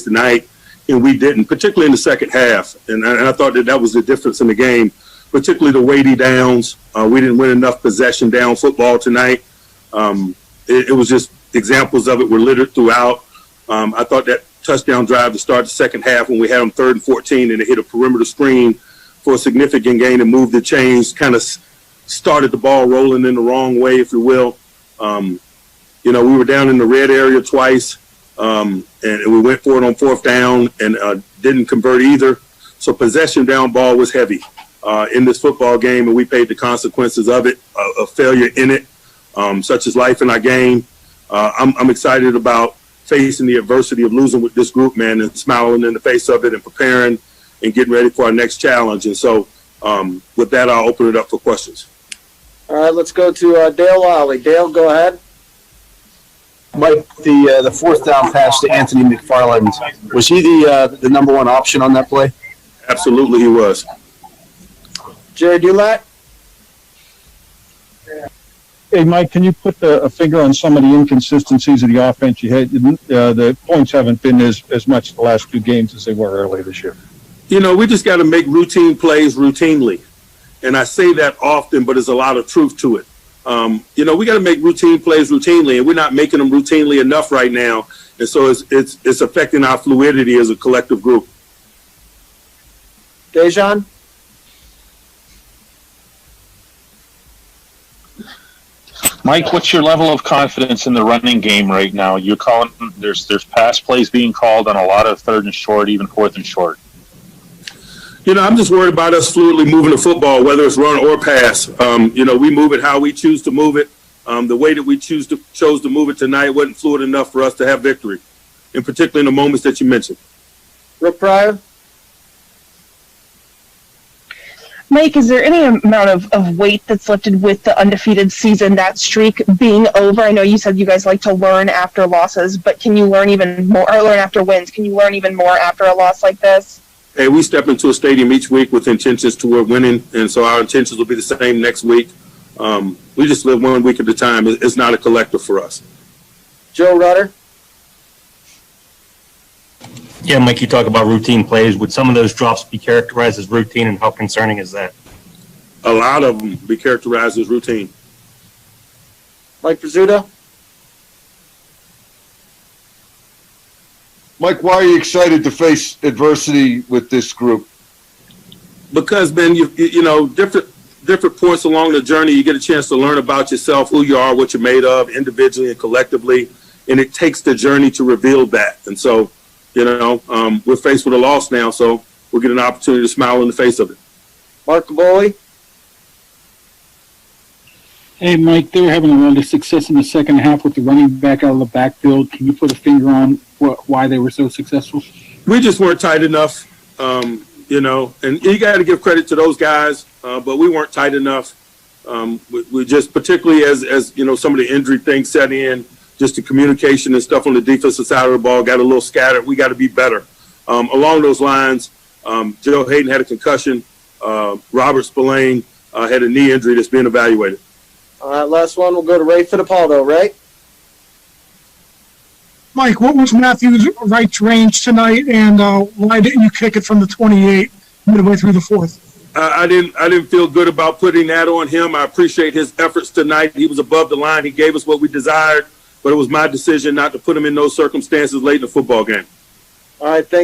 tonight, and we didn't, particularly in the second half. And I thought that was the difference in the game, particularly the weighty downs. We didn't win enough possession down football tonight. It was just examples of it were littered throughout. I thought that touchdown drive to start the second half when we had them 3rd and 14 and they hit a perimeter screen for a significant gain and moved the chains, kind of started the ball rolling in the wrong way, if you will. We were down in the red area twice, and we went for it on 4th down and didn't convert either. So possession down ball was heavy in this football game, and we paid the consequences of it, of failure in it, such as life in our game. I'm excited about facing the adversity of losing with this group, man, and smiling in the face of it and preparing and getting ready for our next challenge. And so with that, I'll open it up for questions. All right, let's go to Dale Lally. Dale, go ahead. Mike, the 4th down pass to Anthony McFarland, was he the number one option on that play? Absolutely, he was. Jerry Dulac? Hey, Mike, can you put a finger on some of the inconsistencies of the offense? You had the points haven't been as much the last 2 games as they were earlier this year. We just got to make routine plays routinely. And I say that often, but there's a lot of truth to it. We got to make routine plays routinely, and we're not making them routinely enough right now. And so it's affecting our fluidity as a collective group. Dejan? Mike, what's your level of confidence in the running game right now? You're calling there's pass plays being called on a lot of 3rd and short, even 4th and short. I'm just worried about us fluidly moving the football, whether it's run or pass. We move it how we choose to move it. The way that we chose to move it tonight wasn't fluid enough for us to have victory, and particularly in the moments that you mentioned. Rick Pryor? Mike, is there any amount of weight that's lifted with the undefeated season, that streak being over? I know you said you guys like to learn after losses, but can you learn even more, or learn after wins? Can you learn even more after a loss like this? Hey, we step into a stadium each week with intentions toward winning, and so our intentions will be the same next week. We just live one week at a time. It's not a collective for us. Joe Rutter? Yeah, Mike, you talk about routine plays. Would some of those drops be characterized as routine, and how concerning is that? A lot of them be characterized as routine. Mike Pizzuto? Mike, why are you excited to face adversity with this group? Because, Ben, different points along the journey, you get a chance to learn about yourself, who you are, what you're made of, individually and collectively, and it takes the journey to reveal that. And so, we're faced with a loss now, so we'll get an opportunity to smile in the face of it. Mark Caboli? Hey, Mike, they were having a lot of success in the second half with the running back out of the backfield. Can you put a finger on why they were so successful? We just weren't tight enough, and you got to give credit to those guys, but we weren't tight enough. We just, particularly as some of the injury things set in, just the communication and stuff on the defensive side of the ball got a little scattered. We got to be better. Along those lines, Joe Hayden had a concussion. Robert Spillane had a knee injury that's being evaluated. All right, last one. We'll go to Ray Fittipaldo. Ray? Mike, what was Matthews Wright's range tonight, and why didn't you kick it from the 28 midway through the 4th? I didn't feel good about putting that on him. I appreciate his efforts tonight. He was above the line. He gave us what we desired, but it was my decision not to put him in those circumstances late in the football game. All right, thank you.